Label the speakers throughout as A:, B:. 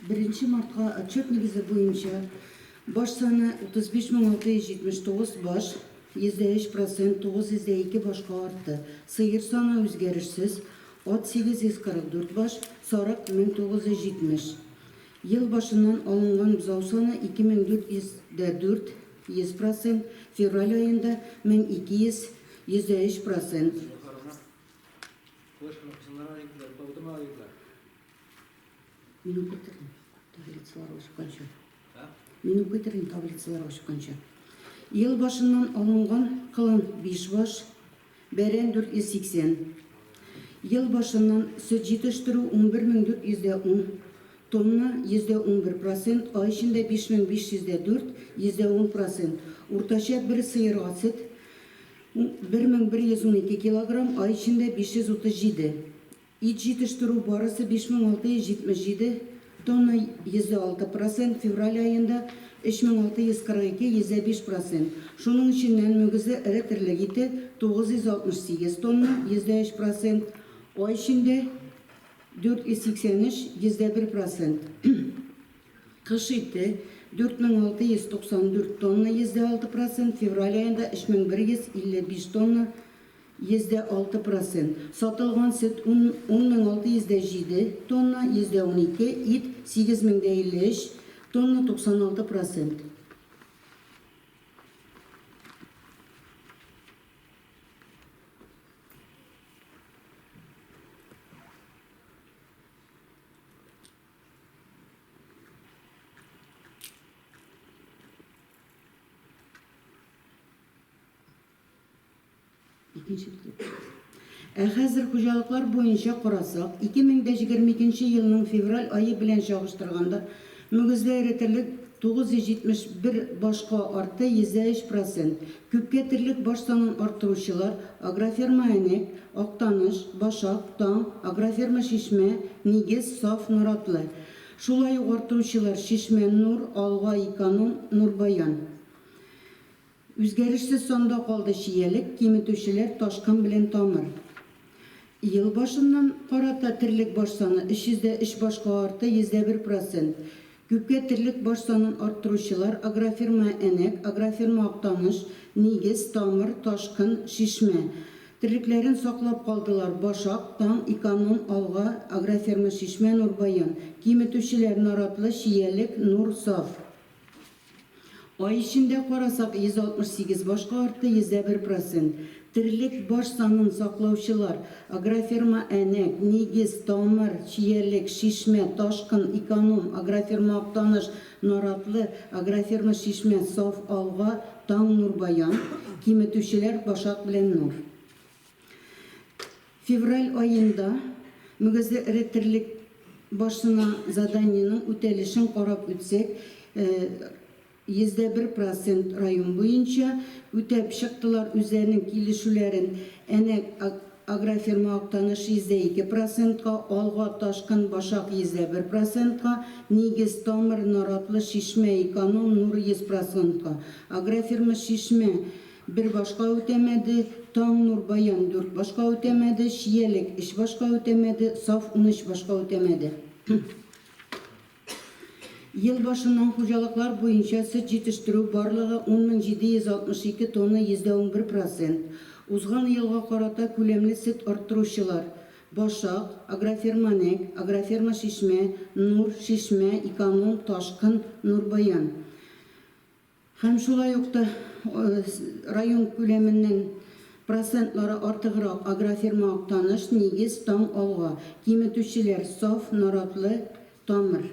A: 1 мартқа отчет негізі бойынша баш саны 35.679 баш, %3%, 902 башқа артты. Сыйыр саны өзгерішсіз, от 844 баш, 40.970. Ел башынан алынған бұзау саны 2404, 100%, февраль айында 1200, %3%. Менің көтердім таблицаларға шыққанша. Ел башынан алынған қылын 5 баш, бәрен 480. Ел башынан сүт жетіштіру 11.410, тонна %11%, ай ішінде 5504, %10%. Орташа бір сыйырға сүт 1112 килограмм, ай ішінде 537. Ит жетіштіру барысы 5677, тонна %6%, февраль айында 3642, %5%. Шуның ішінен мүгізі ірі тірлік еті 968 тонна, %3%, ай ішінде 483, %1%. Қыш еті 4694 тонна, %6%, февраль айында 3155 тонна, %6%. Сатылған сүт 10607 тонна, %12, ит 8053 тонна, 96%. Хәзер хуҗалыклар буенча карасак, 2022 елның февраль айы белән чагыштырганда мөгезле эретерлек 971 башка арты, %3%. Күпкә тирлек баш санын арттыручылар агроферма Әнәк, Актаныш, Башак, Таң, агроферма Шишмә, Нигез, Саф, Норатлы. Шулай ук арттыручылар Шишмә, Нур, Алга, Иканом, Нурбаян. Үзгәрешсез санда калды Шиялек, киметүчеләр Ташкын белән Тамыр. Ел башыннан карата тирлек баш саны 303 башка арты, %1%. Күпкә тирлек баш санын арттыручылар агроферма Әнәк, агроферма Актаныш, Нигез, Тамыр, Ташкын, Шишмә. Тирлекләрен саклап калдылар Башак, Таң, Иканом, Алга, агроферма Шишмә, Нурбаян. Киметүчеләр Наратлы, Шиялек, Нур, Саф. Ай ішінде қарасақ 168 башқа арты, %1%. Тірлік баш санын сақлаушылар агроферма Әнәк, Нигез, Тамыр, Шиялек, Шишмә, Ташкын, Иканом, агроферма Актаныш, Наратлы, агроферма Шишмә, Саф, Алга, Таң, Нурбаян. Киметүчеләр Башак белән Нур. Февраль айында мөгезле эре тірлік башына заданиенің үтәлешін қарап үтсек, %1% район буенча үтәп чыктылар үзләренең килешүләрен. Әнәк агроферма Актаныш 2%-ка, Алга, Ташкын, Башак 1%-ка, Нигез, Тамыр, Наратлы, Шишмә, Иканом, Нур 100%-ка. Агроферма Шишмә 1 башка үтәмәде, Таң, Нурбаян 4 башка үтәмәде, Шиялек 3 башка үтәмәде, Саф 13 башка үтәмәде. Ел башыннан хуҗалыклар буенча сөт җитештерү барлыгы 10762 тонна, %11%. Узган елга карата күләмле сөт арттыручылар Башак, агроферма Әнәк, агроферма Шишмә, Нур, Шишмә, Иканом, Ташкын, Нурбаян. Һәм шулай ук та район күләменнән процентлары артыграк агроферма Актаныш, Нигез, Таң, Алга. Киметүчеләр Саф, Наратлы, Тамыр.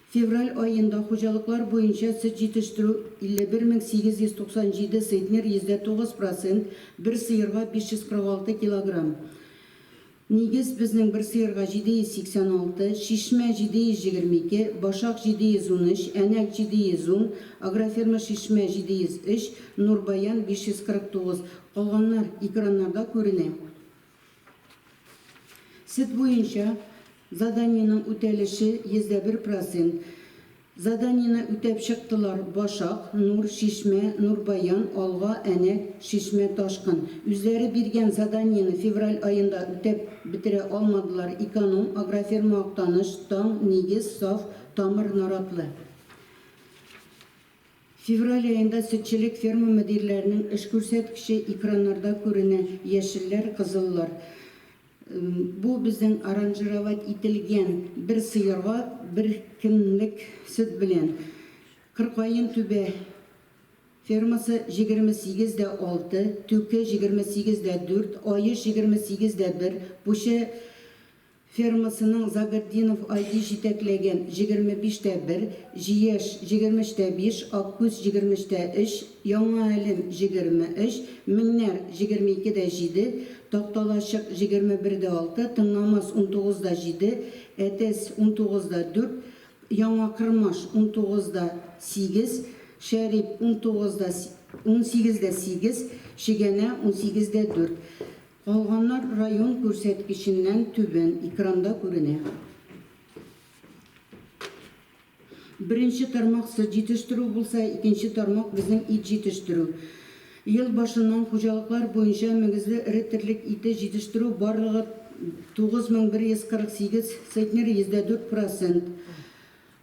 A: Февраль айында хуҗалыклар буенча сөт җитештерү 51897 центнер, %9%, бер сыйырга 546 килограмм. Нигез безнең бер сыйырга 786, Шишмә 722, Башак 713, Әнәк 710, агроферма Шишмә 703, Нурбаян 549. Калганнар экраннарда күренә. Сөт буенча заданиенең үтәлеше %1%. Zadaniyeni үтәп чыктылар Башак, Нур, Шишмә, Нурбаян, Алга, Әнәк, Шишмә, Ташкын. Үзләре биргән заданияны февраль айында үтәп бетерә алмадылар. Эконом, агрофирма Актаныш, Таң, Нигез, Саф, Тамыр, Наратлы. Февраль ayında sütçülük ферма müdirlərinin эш күрсәткече экраннарда күренә. Яшелләр, кызыллар. Бу безнең аранжировать ителгән бер сыерга бер көнлек сөт белән. Кыркайын түбә фермасы 28,6, Түке 28,4, Айыш 28,1, Буше фермасының Загардинов Айди җитәкләгән 25,1, Җияш 23,5, Аккүз 23,3, Яңа Әлем 23, Меңнәр 22,7, Такталашык 21,6, Тыңнамас 19,7, Әтәс 19,4, Яңа Кырмаш 19,8, Шәрип 18,8, Шигәнә 18,4. Калганнар район күрсәткеченнән түбән экранда күренә. Беренче тармак сөт җитештерү булса, икенче тармак безнең ит җитештерү. Ел башыннан хуҗалыклар буенча мөгезле эре терлек ите җитештерү барлыгы 9148, центнер 4%.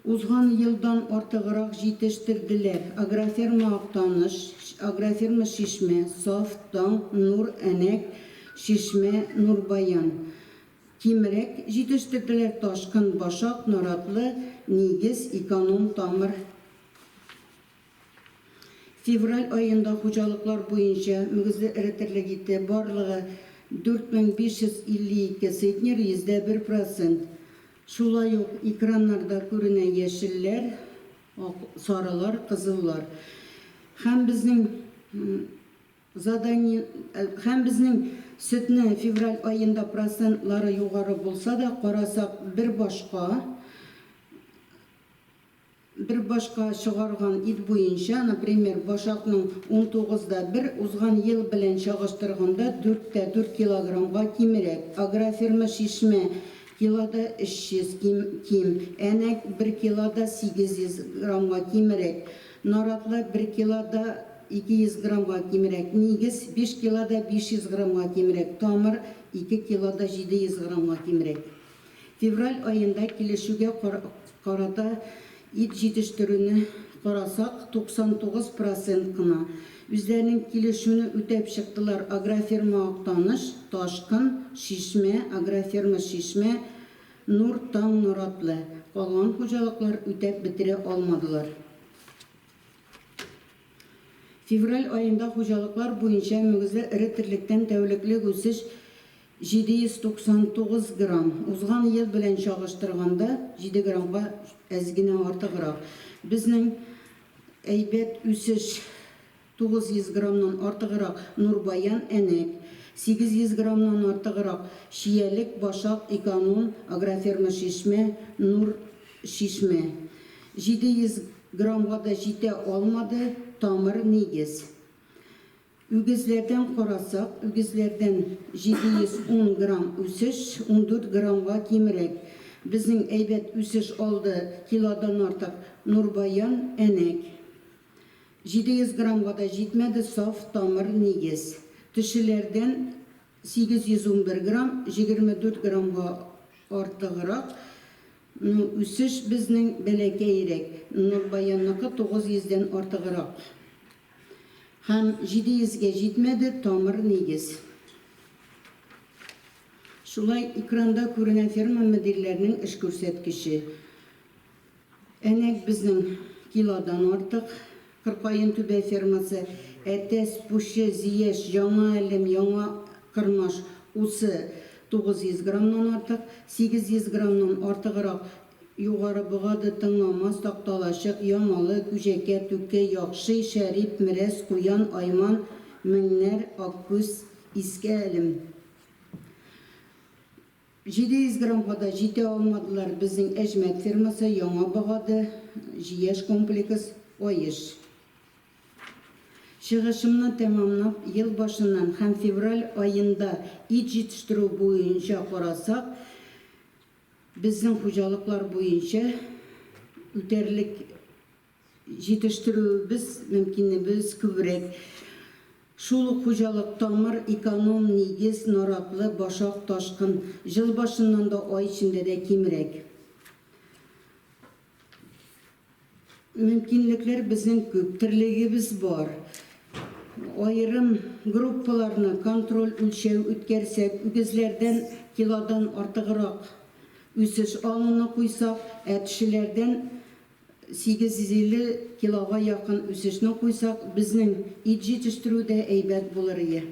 A: Узган елдан артыграк җитештерделәр. Агроферма Актаныш, агроферма Шишмә, Саф, Таң, Нур, Әнәк, Шишмә, Нурбаян. Кимрәк җитештерделәр Ташкын, Башак, Наратлы, Нигез, Эконом, Тамыр. Февраль ayında хуҗалыклар буенча мөгезле эре терлек ите барлыгы 4552, центнер 1%. Шулай ук экраннарда күренә яшелләр, сарылар, кызыллар. Һәм безнең сөтне февраль ayında процентлары югары булса да, карасак бер башка чыгарган ит буенча, например, Башакның 19,1 узган ел белән чагыштырганда 4,4 килограммга кимрәк. Агроферма Шишмә килода 300 ким, Әнәк 1 килода 800 граммга кимрәк, Наратлы 1 килода 200 граммга кимрәк, Нигез 5 килода 500 граммга кимрәк, Тамыр 2 килода 700 граммга кимрәк. Февраль ayında килешүгә карата ит җитештерүне карасак 99% кына. Үзләренең килешүне үтәп чыктылар агроферма Актаныш, Ташкын, Шишмә, агроферма Шишмә, Нур, Таң, Наратлы. Калган хуҗалыклар үтәп бетерә алмадылар. Февраль ayında хуҗалыклар буенча мөгезле эре терлектән тәүлеклек үсеш 799 грамм. Узган ел белән чагыштырганда 7 граммга әз генә артыграк. Безнең әйбәт үсеш 900 граммнан артыграк Нурбаян, Әнәк, 800 граммнан артыграк Шиялек, Башак, Эконом, агроферма Шишмә, Нур, Шишмә. 700 граммга да җитә алмады Тамыр, Нигез. Үгезләрдән карасак, үгезләрдән 710 грамм үсеш 14 граммга кимрәк. Безнең әйбәт үсеш алды килодан артык Нурбаян, Әнәк. 700 граммга да җитмәде Саф, Тамыр, Нигез. Төшеләрдән 811 грамм 24 граммга артыграк. Үсеш безнең бәләкәйрәк. Нурбаянныкы 900-дән артыграк. Һәм 700-гә җитмәде Тамыр, Нигез. Шулай экранда күренә ферма мөдирләренең эш күрсәткече. Әнәк безнең килодан артык. Кыркайын түбә фермасы, Әтәс, Буше, Зияш, Яңа Әлем, Яңа Кырмаш, Усы 900 граммнан артык, 800 граммнан артыграк югары Бугады, Тыңнамас, Такталашык, Ямалы, Күҗәкә, Түкә, Яхшы, Шәрип, Мирәс, Куян, Айман, Меңнәр, Аккүз, Иске Әлем. 700 граммга да җитә алмадылар безнең Әҗмәт фермасы, Яңа Бугады, Җияш комплекс, Айыш. Чыгышымны тәмамлап, ел башыннан һәм февраль ayında ит җитештерү буенча карасак, безнең хуҗалыклар буенча үтәрлек җитештерүебез мөмкинлегебез күбрәк. Шул ук хуҗалык тамыр, эконом, нигез, наратлы, башак, ташкын. Жыл башыннан да ай içinde дә кимрәк. Мөмкинлекләр безнең күп, тирлегебез бар. Айрым группаларны контроль үлчәү үткәрсәк, үгезләрдән килодан артыграк үсеш алуны куйсак, әтишеләрдән 850 килога якын үсешне куйсак, безнең ит җитештерүдә әйбәт булыр иде.